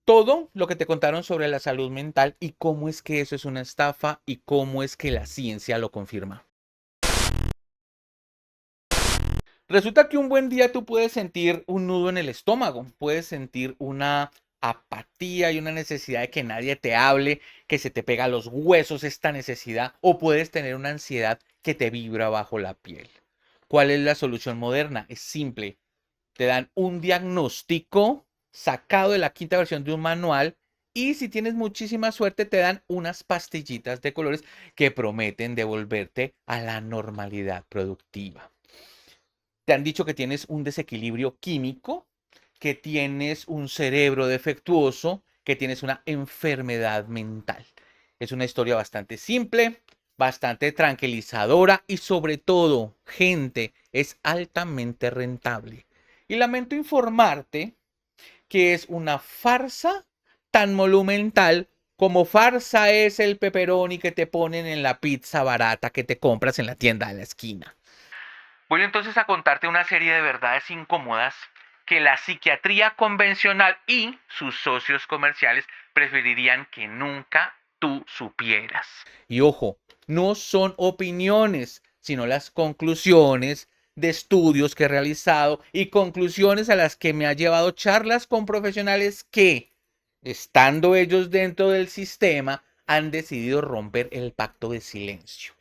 todo lo que te contaron sobre la salud mental y cómo es que eso es una estafa y cómo es que la ciencia lo confirma. Resulta que un buen día tú puedes sentir un nudo en el estómago, puedes sentir una apatía y una necesidad de que nadie te hable, que se te pega a los huesos esta necesidad, o puedes tener una ansiedad que te vibra bajo la piel. ¿Cuál es la solución moderna? Es simple. Te dan un diagnóstico sacado de la quinta versión de un manual y si tienes muchísima suerte te dan unas pastillitas de colores que prometen devolverte a la normalidad productiva. Te han dicho que tienes un desequilibrio químico, que tienes un cerebro defectuoso, que tienes una enfermedad mental. Es una historia bastante simple, bastante tranquilizadora y sobre todo, gente, es altamente rentable. Y lamento informarte que es una farsa tan monumental como farsa es el pepperoni que te ponen en la pizza barata que te compras en la tienda de la esquina. Voy entonces a contarte una serie de verdades incómodas que la psiquiatría convencional y sus socios comerciales preferirían que nunca tú supieras. Y ojo, no son opiniones, sino las conclusiones de estudios que he realizado y conclusiones a las que me ha llevado charlas con profesionales que, estando ellos dentro del sistema, han decidido romper el pacto de silencio.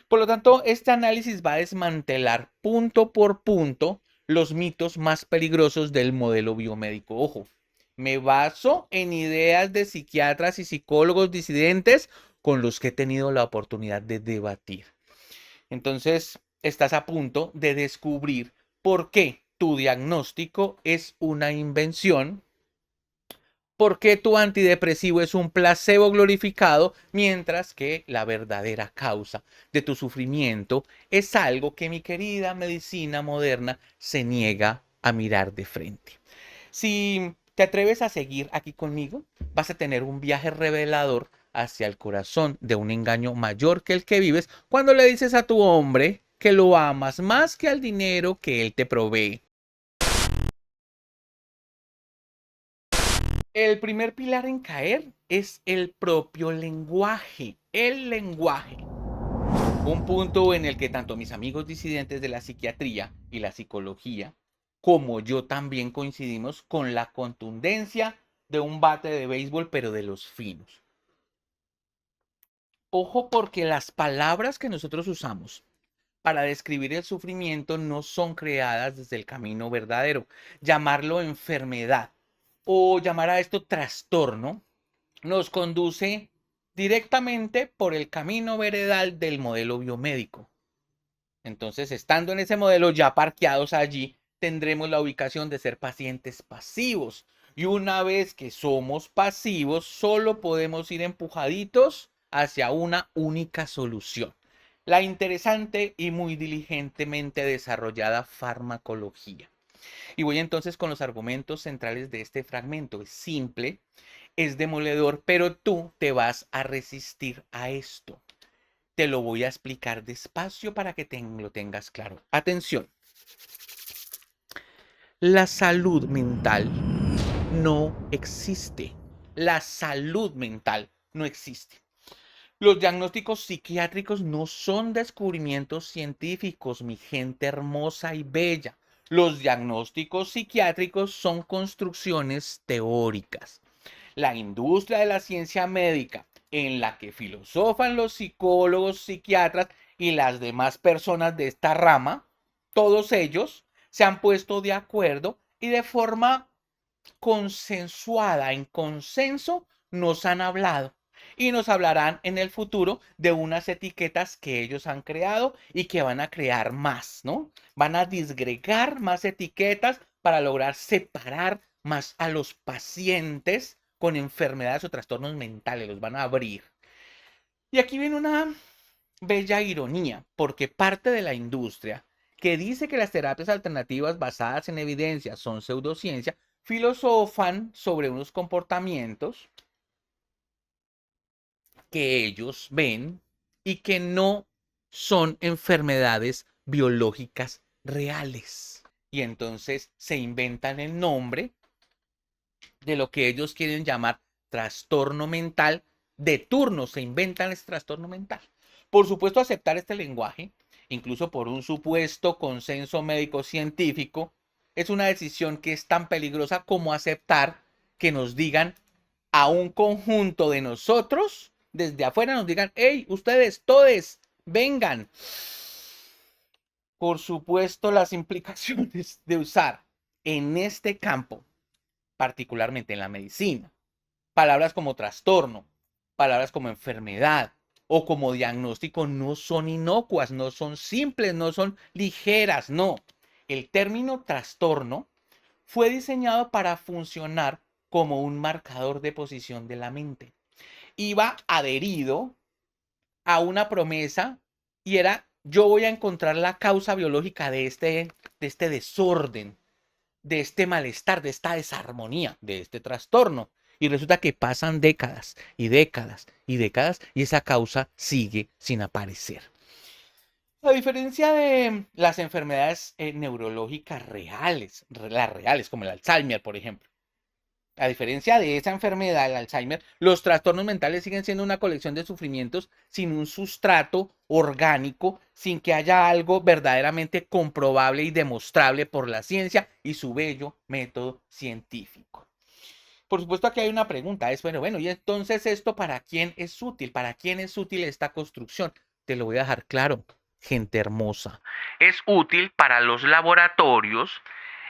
Por lo tanto, este análisis va a desmantelar punto por punto los mitos más peligrosos del modelo biomédico. Ojo, me baso en ideas de psiquiatras y psicólogos disidentes con los que he tenido la oportunidad de debatir. Entonces, estás a punto de descubrir por qué tu diagnóstico es una invención, por qué tu antidepresivo es un placebo glorificado, mientras que la verdadera causa de tu sufrimiento es algo que mi querida medicina moderna se niega a mirar de frente. Si te atreves a seguir aquí conmigo, vas a tener un viaje revelador hacia el corazón de un engaño mayor que el que vives cuando le dices a tu hombre que lo amas más que al dinero que él te provee. El primer pilar en caer es el propio lenguaje, el lenguaje. Un punto en el que tanto mis amigos disidentes de la psiquiatría y la psicología, como yo también coincidimos con la contundencia de un bate de béisbol, pero de los finos. Ojo porque las palabras que nosotros usamos para describir el sufrimiento no son creadas desde el camino verdadero. Llamarlo enfermedad o llamar a esto trastorno nos conduce directamente por el camino veredal del modelo biomédico. Entonces, estando en ese modelo ya parqueados allí, tendremos la ubicación de ser pacientes pasivos. Y una vez que somos pasivos, solo podemos ir empujaditos hacia una única solución. La interesante y muy diligentemente desarrollada farmacología. Y voy entonces con los argumentos centrales de este fragmento. Es simple, es demoledor, pero tú te vas a resistir a esto. Te lo voy a explicar despacio para que lo tengas claro. Atención, la salud mental no existe. La salud mental no existe. Los diagnósticos psiquiátricos no son descubrimientos científicos, mi gente hermosa y bella. Los diagnósticos psiquiátricos son construcciones teóricas. La industria de la ciencia médica, en la que filosofan los psicólogos, psiquiatras y las demás personas de esta rama, todos ellos se han puesto de acuerdo y de forma consensuada, en consenso, nos han hablado y nos hablarán en el futuro de unas etiquetas que ellos han creado y que van a crear más, ¿no? Van a disgregar más etiquetas para lograr separar más a los pacientes con enfermedades o trastornos mentales, los van a abrir. Y aquí viene una bella ironía, porque parte de la industria que dice que las terapias alternativas basadas en evidencia son pseudociencia, filosofan sobre unos comportamientos que ellos ven y que no son enfermedades biológicas reales. Y entonces se inventan el nombre de lo que ellos quieren llamar trastorno mental de turno, se inventan ese trastorno mental. Por supuesto, aceptar este lenguaje, incluso por un supuesto consenso médico-científico, es una decisión que es tan peligrosa como aceptar que nos digan a un conjunto de nosotros, desde afuera nos digan, hey, ustedes, todes, vengan. Por supuesto, las implicaciones de usar en este campo, particularmente en la medicina, palabras como trastorno, palabras como enfermedad o como diagnóstico no son inocuas, no son simples, no son ligeras, no. El término trastorno fue diseñado para funcionar como un marcador de posición de la mente. Iba adherido a una promesa y era: yo voy a encontrar la causa biológica de este desorden, de este malestar, de esta desarmonía, de este trastorno. Y resulta que pasan décadas y décadas y décadas y esa causa sigue sin aparecer. A diferencia de las enfermedades neurológicas reales, las reales, como el Alzheimer, por ejemplo. A diferencia de esa enfermedad, el Alzheimer, los trastornos mentales siguen siendo una colección de sufrimientos sin un sustrato orgánico, sin que haya algo verdaderamente comprobable y demostrable por la ciencia y su bello método científico. Por supuesto, aquí hay una pregunta, es bueno, y entonces esto ¿para quién es útil? ¿Para quién es útil esta construcción? Te lo voy a dejar claro, gente hermosa. Es útil para los laboratorios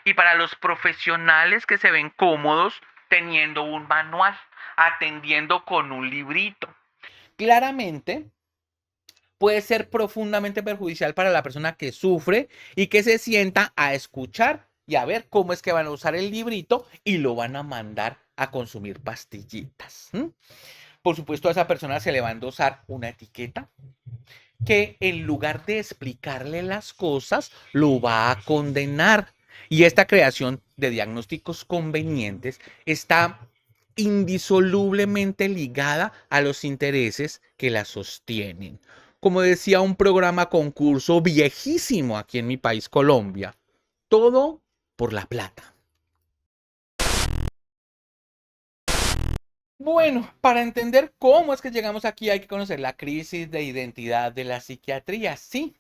y para los profesionales que se ven cómodos teniendo un manual, atendiendo con un librito. Claramente, puede ser profundamente perjudicial para la persona que sufre y que se sienta a escuchar y a ver cómo es que van a usar el librito y lo van a mandar a consumir pastillitas. Por supuesto, a esa persona se le va a endosar una etiqueta que en lugar de explicarle las cosas, lo va a condenar. Y esta creación de diagnósticos convenientes está indisolublemente ligada a los intereses que la sostienen. Como decía un programa concurso viejísimo aquí en mi país, Colombia, todo por la plata. Bueno, para entender cómo es que llegamos aquí hay que conocer la crisis de identidad de la psiquiatría. Sí,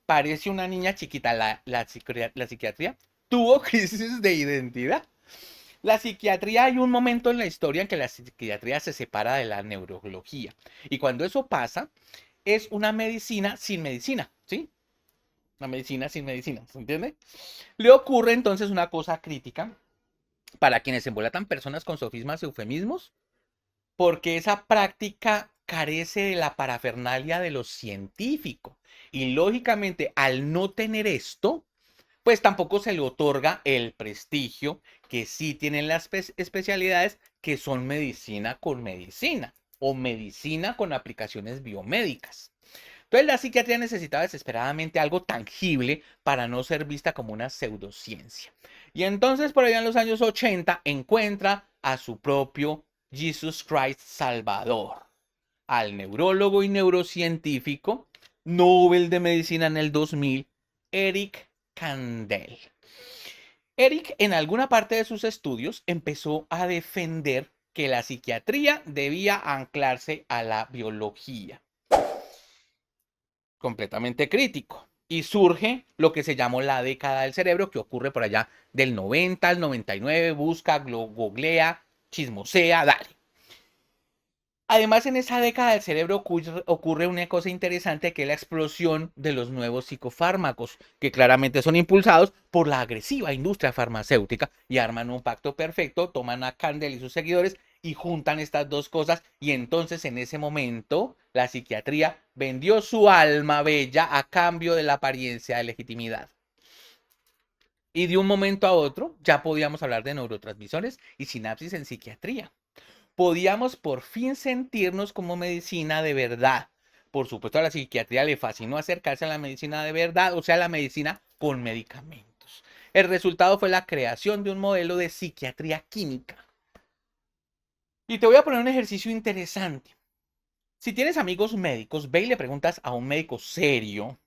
parece una niña chiquita. La psiquiatría tuvo crisis de identidad. La psiquiatría, hay un momento en la historia en que la psiquiatría se separa de la neurología. Y cuando eso pasa, es una medicina sin medicina, ¿sí? Una medicina sin medicina, ¿se entiende? Le ocurre entonces una cosa crítica para quienes embolatan personas con sofismas y eufemismos, porque esa práctica carece de la parafernalia de lo científico. Y lógicamente, al no tener esto, pues tampoco se le otorga el prestigio que sí tienen las especialidades que son medicina con medicina o medicina con aplicaciones biomédicas. Entonces la psiquiatría necesitaba desesperadamente algo tangible para no ser vista como una pseudociencia. Y entonces por allá en los años 80 encuentra a su propio Jesus Christ Salvador, al neurólogo y neurocientífico, Nobel de Medicina en el 2000, Eric Kandel. Eric, en alguna parte de sus estudios, empezó a defender que la psiquiatría debía anclarse a la biología. Completamente crítico. Y surge lo que se llamó la década del cerebro, que ocurre por allá del 90 al 99, busca, googlea, chismosea, dale. Además, en esa década del cerebro ocurre una cosa interesante, que es la explosión de los nuevos psicofármacos, que claramente son impulsados por la agresiva industria farmacéutica y arman un pacto perfecto, toman a Kandel y sus seguidores y juntan estas dos cosas, y entonces en ese momento la psiquiatría vendió su alma bella a cambio de la apariencia de legitimidad. Y de un momento a otro ya podíamos hablar de neurotransmisores y sinapsis en psiquiatría. Podíamos por fin sentirnos como medicina de verdad. Por supuesto, a la psiquiatría le fascinó acercarse a la medicina de verdad, o sea, la medicina con medicamentos. El resultado fue la creación de un modelo de psiquiatría química. Y te voy a poner un ejercicio interesante. Si tienes amigos médicos, ve y le preguntas a un médico serio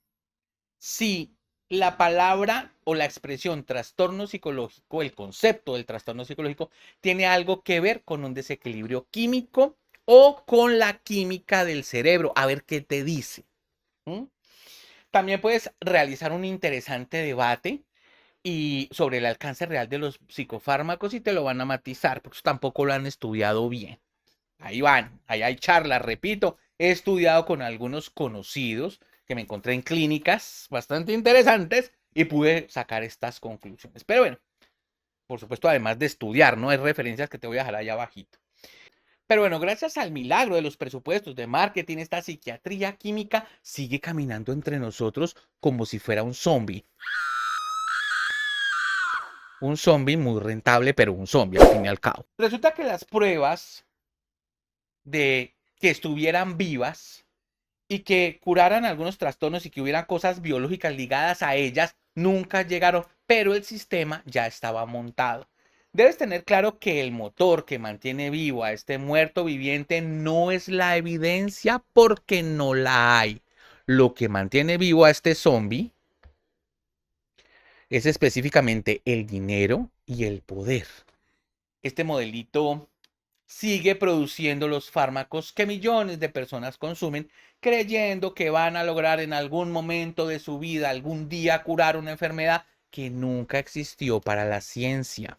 si la palabra o la expresión trastorno psicológico, el concepto del trastorno psicológico, tiene algo que ver con un desequilibrio químico o con la química del cerebro. A ver qué te dice. ¿Mm? También puedes realizar un interesante debate y sobre el alcance real de los psicofármacos y te lo van a matizar, porque tampoco lo han estudiado bien. Ahí van, ahí hay charlas, repito, he estudiado con algunos conocidos que me encontré en clínicas bastante interesantes y pude sacar estas conclusiones. Pero bueno, por supuesto, además de estudiar, no hay referencias que te voy a dejar allá abajito. Pero bueno, gracias al milagro de los presupuestos de marketing, esta psiquiatría química sigue caminando entre nosotros como si fuera un zombie. Un zombie muy rentable, pero un zombie al fin y al cabo. Resulta que las pruebas de que estuvieran vivas y que curaran algunos trastornos y que hubieran cosas biológicas ligadas a ellas, nunca llegaron, pero el sistema ya estaba montado. Debes tener claro que el motor que mantiene vivo a este muerto viviente no es la evidencia porque no la hay. Lo que mantiene vivo a este zombie es específicamente el dinero y el poder. Este modelito sigue produciendo los fármacos que millones de personas consumen, creyendo que van a lograr en algún momento de su vida, algún día, curar una enfermedad que nunca existió para la ciencia.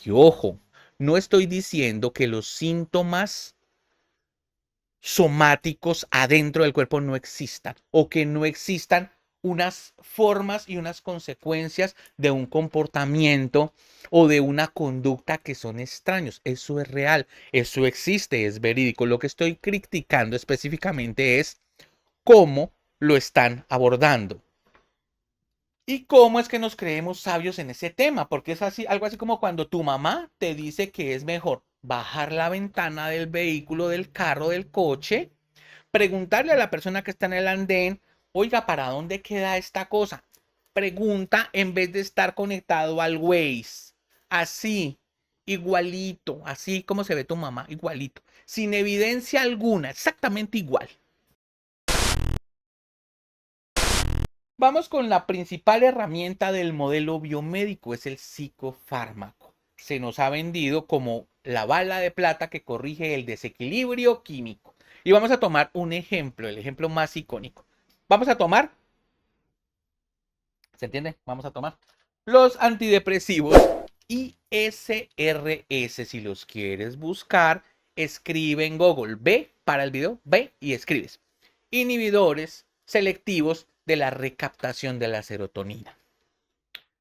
Y ojo, no estoy diciendo que los síntomas somáticos adentro del cuerpo no existan o que no existan unas formas y unas consecuencias de un comportamiento o de una conducta que son extraños. Eso es real, eso existe, es verídico. Lo que estoy criticando específicamente es cómo lo están abordando. ¿Y cómo es que nos creemos sabios en ese tema? Porque es así, algo así como cuando tu mamá te dice que es mejor bajar la ventana del vehículo, del carro, del coche, preguntarle a la persona que está en el andén, oiga, ¿para dónde queda esta cosa? Pregunta en vez de estar conectado al Waze. Así, igualito, así como se ve tu mamá, igualito, sin evidencia alguna, exactamente igual. Vamos con la principal herramienta del modelo biomédico, es el psicofármaco. Se nos ha vendido como la bala de plata que corrige el desequilibrio químico. Y vamos a tomar un ejemplo, el ejemplo más icónico. Vamos a tomar, ¿se entiende? Vamos a tomar los antidepresivos ISRS. Si los quieres buscar, escribe en Google, ve para el video, ve y escribes. Inhibidores selectivos de la recaptación de la serotonina.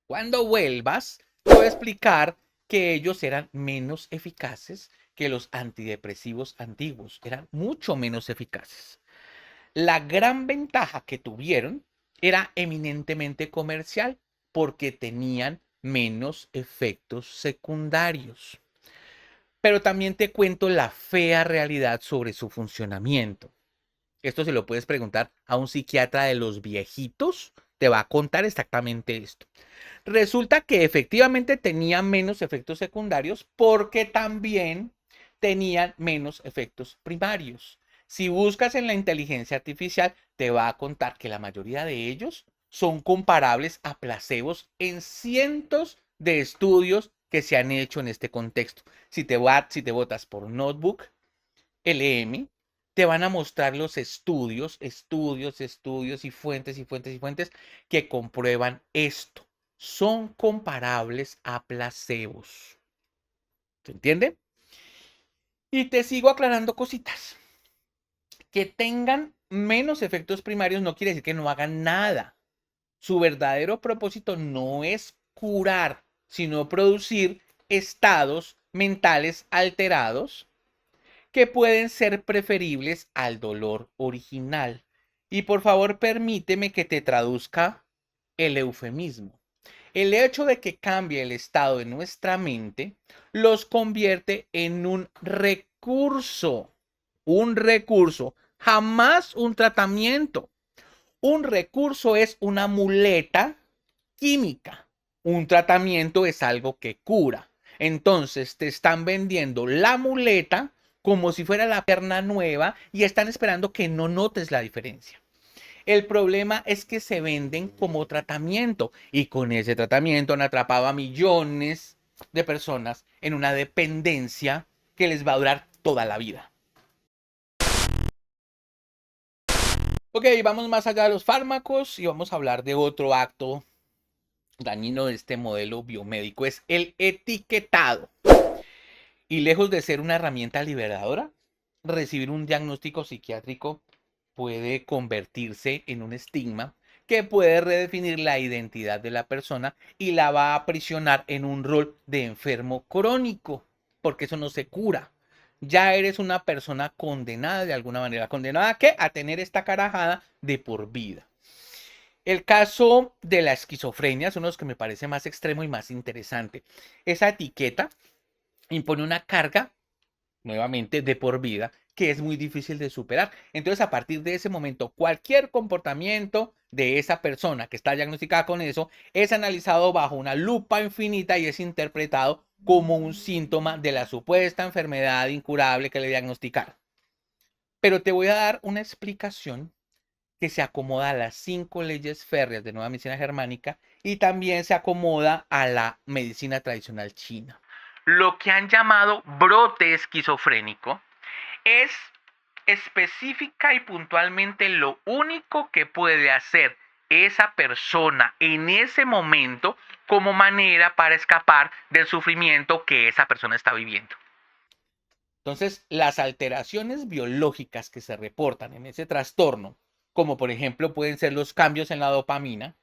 Cuando vuelvas, te voy a explicar que ellos eran menos eficaces que los antidepresivos antiguos, eran mucho menos eficaces. La gran ventaja que tuvieron era eminentemente comercial porque tenían menos efectos secundarios. Pero también te cuento la fea realidad sobre su funcionamiento. Esto se lo puedes preguntar a un psiquiatra de los viejitos, te va a contar exactamente esto. Resulta que efectivamente tenían menos efectos secundarios porque también tenían menos efectos primarios. Si buscas en la inteligencia artificial, te va a contar que la mayoría de ellos son comparables a placebos en cientos de estudios que se han hecho en este contexto. Si te votas por Notebook, LM, te van a mostrar los estudios y fuentes y fuentes y fuentes que comprueban esto. Son comparables a placebos. ¿Se entiende? Y te sigo aclarando cositas. Que tengan menos efectos primarios no quiere decir que no hagan nada. Su verdadero propósito no es curar, sino producir estados mentales alterados que pueden ser preferibles al dolor original. Y por favor, permíteme que te traduzca el eufemismo. El hecho de que cambie el estado de nuestra mente los convierte en un recurso, jamás un tratamiento. Un recurso es una muleta química. Un tratamiento es algo que cura. Entonces te están vendiendo la muleta como si fuera la perna nueva y están esperando que no notes la diferencia. El problema es que se venden como tratamiento y con ese tratamiento han atrapado a millones de personas en una dependencia que les va a durar toda la vida. Ok, vamos más allá de los fármacos y vamos a hablar de otro acto dañino de este modelo biomédico, es el etiquetado. Y lejos de ser una herramienta liberadora, recibir un diagnóstico psiquiátrico puede convertirse en un estigma que puede redefinir la identidad de la persona y la va a aprisionar en un rol de enfermo crónico, porque eso no se cura. Ya eres una persona condenada de alguna manera. ¿Condenada a qué? A tener esta carajada de por vida. El caso de la esquizofrenia es uno de los que me parece más extremo y más interesante. Esa etiqueta impone una carga, nuevamente, de por vida, que es muy difícil de superar. Entonces, a partir de ese momento, cualquier comportamiento de esa persona que está diagnosticada con eso es analizado bajo una lupa infinita y es interpretado como un síntoma de la supuesta enfermedad incurable que le diagnosticaron. Pero te voy a dar una explicación que se acomoda a las 5 leyes férreas de nueva medicina germánica y también se acomoda a la medicina tradicional china. Lo que han llamado brote esquizofrénico es específica y puntualmente lo único que puede hacer esa persona en ese momento como manera para escapar del sufrimiento que esa persona está viviendo. Entonces, las alteraciones biológicas que se reportan en ese trastorno, como por ejemplo pueden ser los cambios en la dopamina,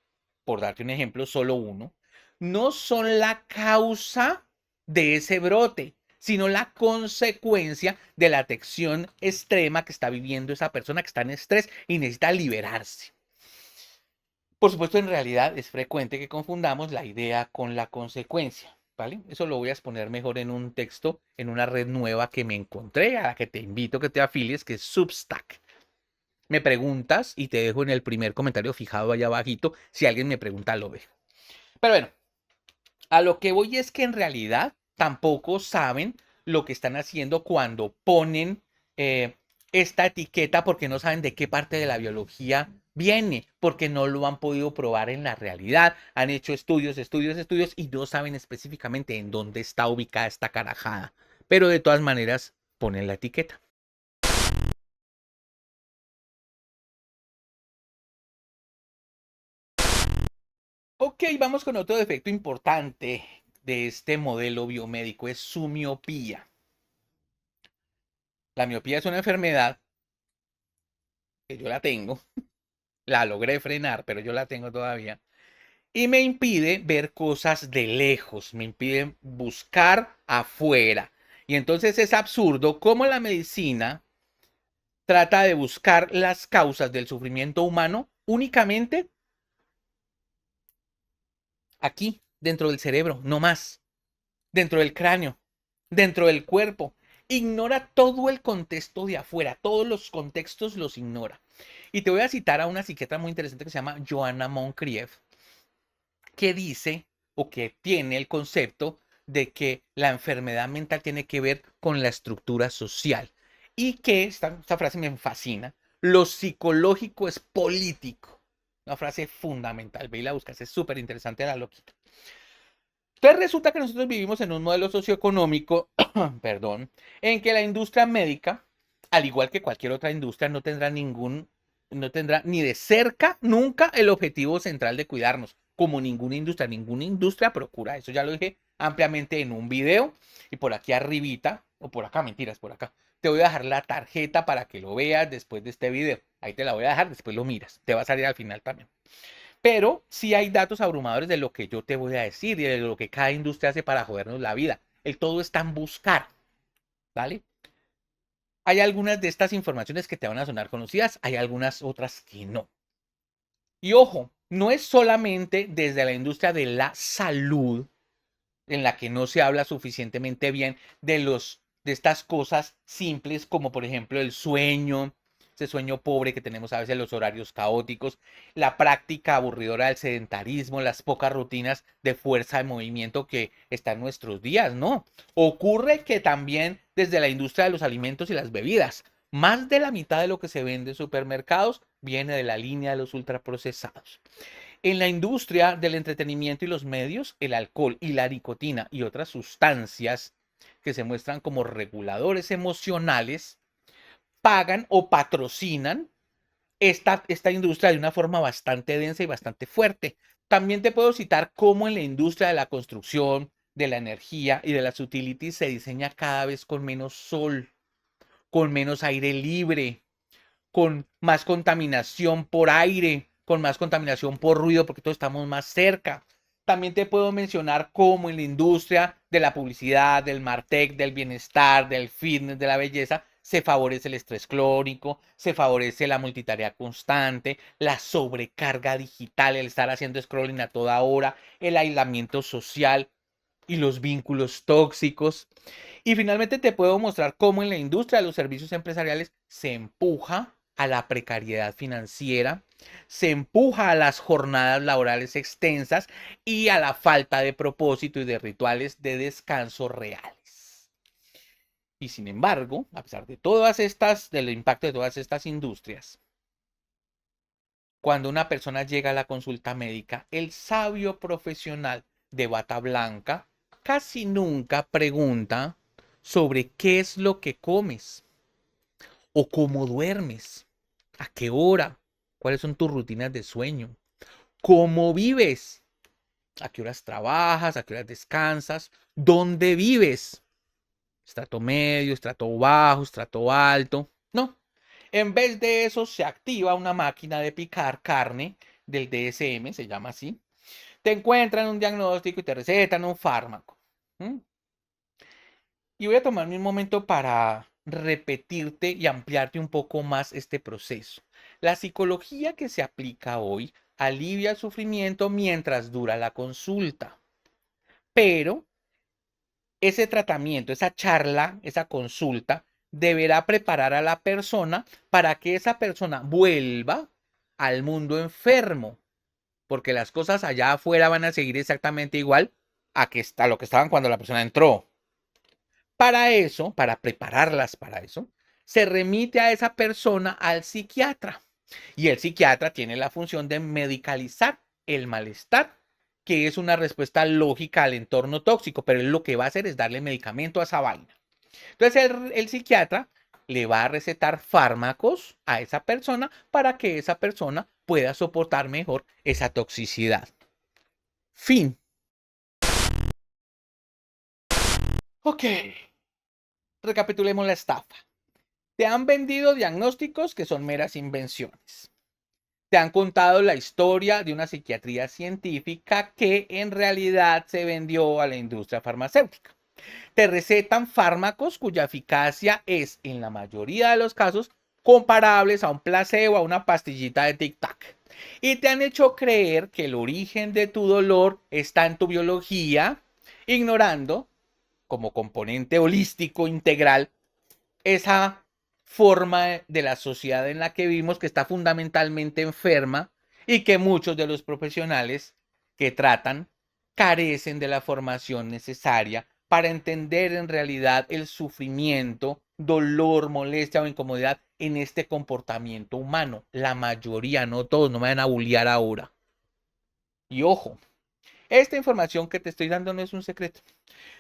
por darte un ejemplo, solo uno, no son la causa de ese brote, sino la consecuencia de la tensión extrema que está viviendo esa persona que está en estrés y necesita liberarse. Por supuesto, en realidad es frecuente que confundamos la idea con la consecuencia, ¿vale? Eso lo voy a exponer mejor en un texto, en una red nueva que me encontré, a la que te invito a que te afilies, que es Substack. Me preguntas y te dejo en el primer comentario fijado allá abajito. Si alguien me pregunta, lo dejo. Pero bueno, a lo que voy es que en realidad tampoco saben lo que están haciendo cuando ponen esta etiqueta porque no saben de qué parte de la biología viene, porque no lo han podido probar en la realidad. Han hecho estudios y no saben específicamente en dónde está ubicada esta carajada. Pero de todas maneras ponen la etiqueta. Ok, vamos con otro defecto importante de este modelo biomédico, es su miopía. La miopía es una enfermedad que yo la tengo, la logré frenar, pero yo la tengo todavía, y me impide ver cosas de lejos, me impide buscar afuera. Y entonces es absurdo cómo la medicina trata de buscar las causas del sufrimiento humano únicamente aquí, dentro del cerebro, no más, dentro del cráneo, dentro del cuerpo. Ignora todo el contexto de afuera, todos los contextos los ignora. Y te voy a citar a una psiquiatra muy interesante que se llama Joanna Moncrieff, que dice o que tiene el concepto de que la enfermedad mental tiene que ver con la estructura social y que, esta frase me fascina, lo psicológico es político. Una frase fundamental, ve y la buscas, es súper interesante la loquita. Entonces resulta que nosotros vivimos en un modelo socioeconómico, perdón, en que la industria médica, al igual que cualquier otra industria, no tendrá ni de cerca nunca el objetivo central de cuidarnos, como ninguna industria procura. Eso ya lo dije ampliamente en un video y por aquí arribita, o por acá, mentiras, por acá. Te voy a dejar la tarjeta para que lo veas después de este video. Ahí te la voy a dejar, después lo miras. Te va a salir al final también. Pero sí hay datos abrumadores de lo que yo te voy a decir y de lo que cada industria hace para jodernos la vida. El todo está en buscar, ¿vale? Hay algunas de estas informaciones que te van a sonar conocidas, hay algunas otras que no. Y ojo, no es solamente desde la industria de la salud en la que no se habla suficientemente bien de estas cosas simples como por ejemplo el sueño, ese sueño pobre que tenemos a veces, los horarios caóticos, la práctica aburridora del sedentarismo, las pocas rutinas de fuerza de movimiento que están en nuestros días, ¿no? Ocurre que también desde la industria de los alimentos y las bebidas, Más de la mitad de lo que se vende en supermercados viene de la línea de los ultraprocesados. En la industria del entretenimiento y los medios, el alcohol y la nicotina y otras sustancias que se muestran como reguladores emocionales pagan o patrocinan esta industria de una forma bastante densa y bastante fuerte. También te puedo citar cómo en la industria de la construcción, de la energía y de las utilities se diseña cada vez con menos sol, con menos aire libre, con más contaminación por aire, con más contaminación por ruido, porque todos estamos más cerca. También te puedo mencionar cómo en la industria de la publicidad, del martech, del bienestar, del fitness, de la belleza, se favorece el estrés crónico, se favorece la multitarea constante, la sobrecarga digital, el estar haciendo scrolling a toda hora, el aislamiento social y los vínculos tóxicos. Y finalmente te puedo mostrar cómo en la industria de los servicios empresariales se empuja a la precariedad financiera, se empuja a las jornadas laborales extensas y a la falta de propósito y de rituales de descanso reales. Y sin embargo, a pesar de todas estas, del impacto de todas estas industrias, cuando una persona llega a la consulta médica, el sabio profesional de bata blanca casi nunca pregunta sobre qué es lo que comes o cómo duermes, a qué hora, cuáles son tus rutinas de sueño, cómo vives, a qué horas trabajas, a qué horas descansas, dónde vives, estrato medio, estrato bajo, estrato alto. No, en vez de eso se activa una máquina de picar carne del DSM, se llama así. Te encuentran un diagnóstico y te recetan un fármaco. ¿Mm? Y voy a tomarme un momento para repetirte y ampliarte un poco más este proceso. La psicología que se aplica hoy alivia el sufrimiento mientras dura la consulta, pero ese tratamiento, esa charla, esa consulta, deberá preparar a la persona para que esa persona vuelva al mundo enfermo, porque las cosas allá afuera van a seguir exactamente igual a lo que estaban cuando la persona entró. Para eso, para prepararlas para eso, se remite a esa persona al psiquiatra. Y el psiquiatra tiene la función de medicalizar el malestar, que es una respuesta lógica al entorno tóxico, pero él lo que va a hacer es darle medicamento a esa vaina. Entonces el psiquiatra le va a recetar fármacos a esa persona para que esa persona pueda soportar mejor esa toxicidad. Fin. Ok, recapitulemos la estafa. Te han vendido diagnósticos que son meras invenciones. Te han contado la historia de una psiquiatría científica que en realidad se vendió a la industria farmacéutica. Te recetan fármacos cuya eficacia es, en la mayoría de los casos, comparables a un placebo, a una pastillita de tic-tac. Y te han hecho creer que el origen de tu dolor está en tu biología, ignorando, como componente holístico integral, esa forma de la sociedad en la que vivimos que está fundamentalmente enferma y que muchos de los profesionales que tratan carecen de la formación necesaria para entender en realidad el sufrimiento, dolor, molestia o incomodidad en este comportamiento humano. La mayoría, no todos, no me van a bullear ahora. Y ojo, esta información que te estoy dando no es un secreto.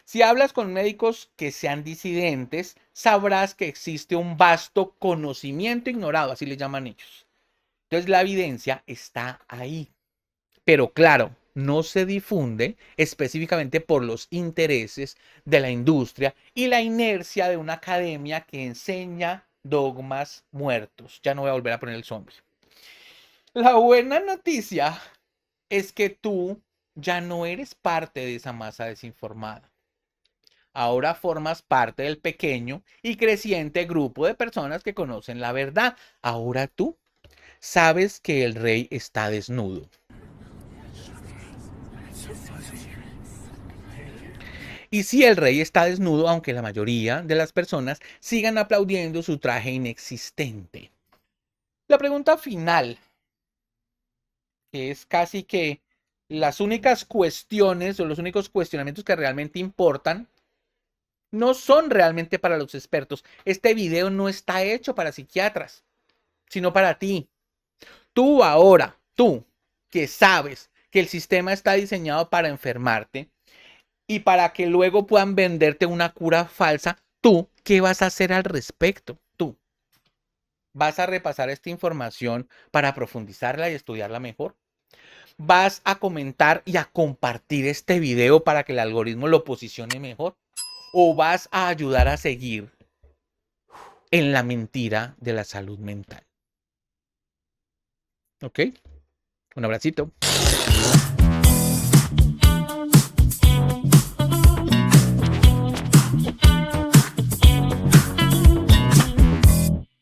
Si hablas con médicos que sean disidentes, sabrás que existe un vasto conocimiento ignorado, así le llaman ellos. Entonces la evidencia está ahí. Pero claro, no se difunde específicamente por los intereses de la industria y la inercia de una academia que enseña dogmas muertos. Ya no voy a volver a poner el zombie. La buena noticia es que tú ya no eres parte de esa masa desinformada. Ahora formas parte del pequeño y creciente grupo de personas que conocen la verdad. Ahora tú sabes que el rey está desnudo. Y si el rey está desnudo, aunque la mayoría de las personas sigan aplaudiendo su traje inexistente. La pregunta final, que es casi que las únicas cuestiones o los únicos cuestionamientos que realmente importan, No son realmente para los expertos. Este video no está hecho para psiquiatras, sino para ti. Tú ahora, tú que sabes que el sistema está diseñado para enfermarte y para que luego puedan venderte una cura falsa, ¿tú qué vas a hacer al respecto? Tú vas a repasar esta información para profundizarla y estudiarla mejor. Vas a comentar y a compartir este video para que el algoritmo lo posicione mejor. O vas a ayudar a seguir en la mentira de la salud mental. ¿Ok? Un abracito.